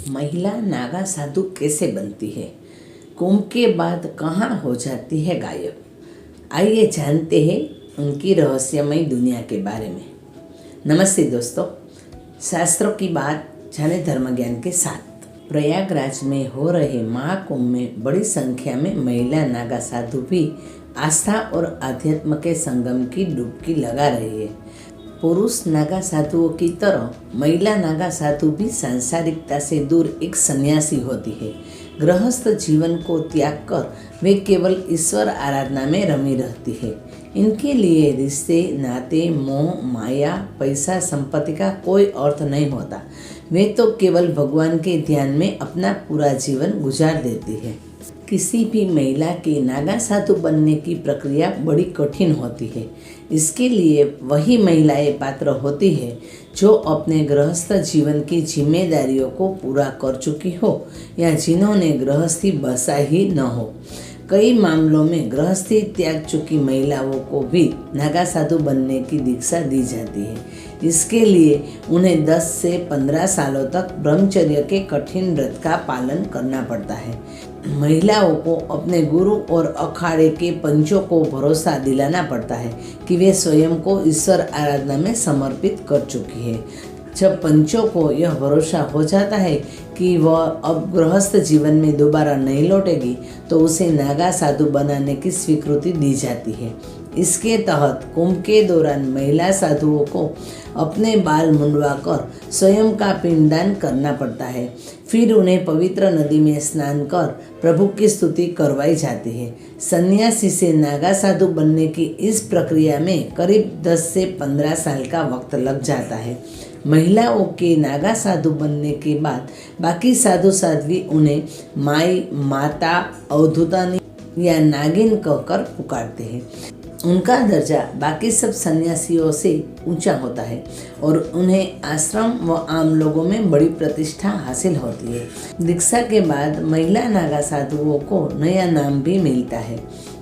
महिला नागा साधु कैसे बनती है? कुंभ के बाद कहाँ हो जाती है गायब? आइए जानते हैं उनकी रहस्यमय दुनिया के बारे में। नमस्ते दोस्तों, शास्त्रों की बात जाने धर्म ज्ञान के साथ। प्रयागराज में हो रहे महाकुंभ में बड़ी संख्या में महिला नागा साधु भी आस्था और आध्यात्म के संगम की डुबकी लगा रही है। पुरुष नागा साधुओं की तरह महिला नागा साधु भी सांसारिकता से दूर एक सन्यासी होती है। गृहस्थ जीवन को त्याग कर वे केवल ईश्वर आराधना में रमी रहती है। इनके लिए रिश्ते, नाते, मोह, माया, पैसा, संपत्ति का कोई अर्थ नहीं होता। वे तो केवल भगवान के ध्यान में अपना पूरा जीवन गुजार देती है। किसी भी महिला के नागा साधु बनने की प्रक्रिया बड़ी कठिन होती है। इसके लिए वही महिलाएं पात्र होती है जो अपने गृहस्थ जीवन की जिम्मेदारियों को पूरा कर चुकी हो या जिन्होंने गृहस्थी बसा ही न हो। कई मामलों में गृहस्थी त्याग चुकी महिलाओं को भी नागा साधु बनने की दीक्षा दी जाती है। इसके लिए उन्हें 10 से 15 सालों तक ब्रह्मचर्य के कठिन व्रत का पालन करना पड़ता है। महिलाओं को अपने गुरु और अखाड़े के पंचों को भरोसा दिलाना पड़ता है कि वे स्वयं को ईश्वर आराधना में समर्पित कर चुकी है। जब पंचों को यह भरोसा हो जाता है कि वह अब गृहस्थ जीवन में दोबारा नहीं लौटेगी, तो उसे नागा साधु बनाने की स्वीकृति दी जाती है। इसके तहत कुंभ के दौरान महिला साधुओं को अपने बाल मुंडवाकर स्वयं का पिंडदान करना पड़ता है। फिर उन्हें पवित्र नदी में स्नान कर प्रभु की स्तुति करवाई जाती है। सन्यासी से नागा साधु बनने की इस प्रक्रिया में करीब 10 से 15 साल का वक्त लग जाता है। महिलाओं के नागा साधु बनने के बाद बाकी साधु साध्वी उन्हें माई, माता, अवधूतानी या नागिन कहकर पुकारते हैं। उनका दर्जा बाकी सब सन्यासियों से ऊंचा होता है और उन्हें आश्रम व आम लोगों में बड़ी प्रतिष्ठा हासिल होती है। दीक्षा के बाद महिला नागा साधुओं को नया नाम भी मिलता है।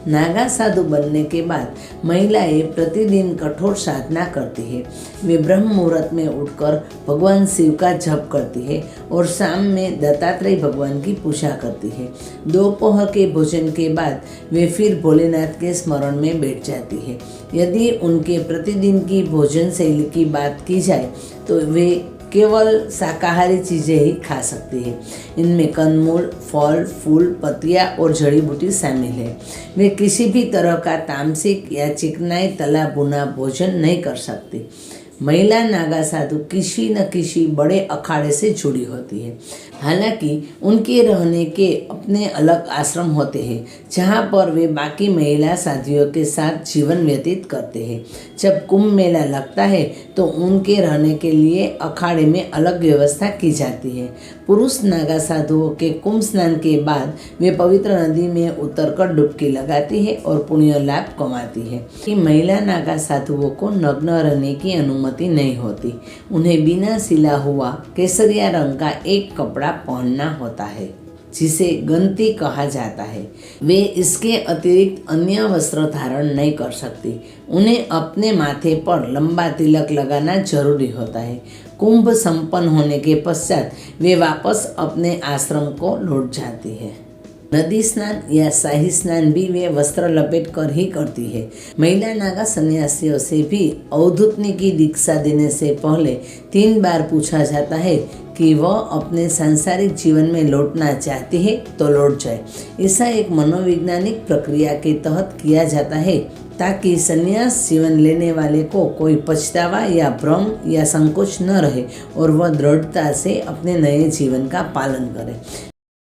नागा साधु बनने के बाद महिलाएं प्रतिदिन कठोर साधना करती है। वे ब्रह्म मुहूर्त में उठकर भगवान शिव का जप करती है और शाम में दत्तात्रेय भगवान की पूजा करती है। दोपहर के भोजन के बाद वे फिर भोलेनाथ के स्मरण में बैठ जाती है। यदि उनके प्रतिदिन की भोजन शैली की बात की जाए तो वे केवल शाकाहारी चीज़ें ही खा सकती है। इनमें कंदमूल, फल, फूल, पत्तियाँ और जड़ी बूटी शामिल है। वे किसी भी तरह का तामसिक या चिकनाई तला भुना भोजन नहीं कर सकती। महिला नागा साधु किसी न किसी बड़े अखाड़े से जुड़ी होती है। हालांकि उनके रहने के अपने अलग आश्रम होते हैं जहां पर वे बाकी महिला साधियों के साथ जीवन व्यतीत करते हैं। जब कुंभ मेला लगता है तो उनके रहने के लिए अखाड़े में अलग व्यवस्था की जाती है। पुरुष नागा साधुओं के कुंभ स्नान के बाद वे पवित्र नदी में उतरकर डुबकी लगाती है और पुण्य लाभ कमाती है। कि महिला नागा साधुओं को नग्न रहने की अनुमति नहीं होती। उन्हें बिना सिला हुआ केसरिया रंग का एक कपड़ा पहनना होता है जिसे गंती कहा जाता है। वे इसके अतिरिक्त अन्य वस्त्र धारण नहीं कर सकती। उन्हें अपने माथे पर लंबा तिलक लगाना जरूरी होता है। कुंभ संपन्न होने के पश्चात वे वापस अपने आश्रम को लौट जाती है। नदी स्नान या शाही स्नान भी वे वस्त्र लपेट कर ही करती है। महिला नागा सन्यासियों से भी अवधूतनी की दीक्षा देने से पहले 3 बार पूछा जाता है कि वह अपने सांसारिक जीवन में लौटना चाहती है तो लौट जाए। ऐसा एक मनोवैज्ञानिक प्रक्रिया के तहत किया जाता है ताकि संन्यास जीवन लेने वाले को कोई पछतावा या भ्रम या संकोच न रहे और वह दृढ़ता से अपने नए जीवन का पालन करे।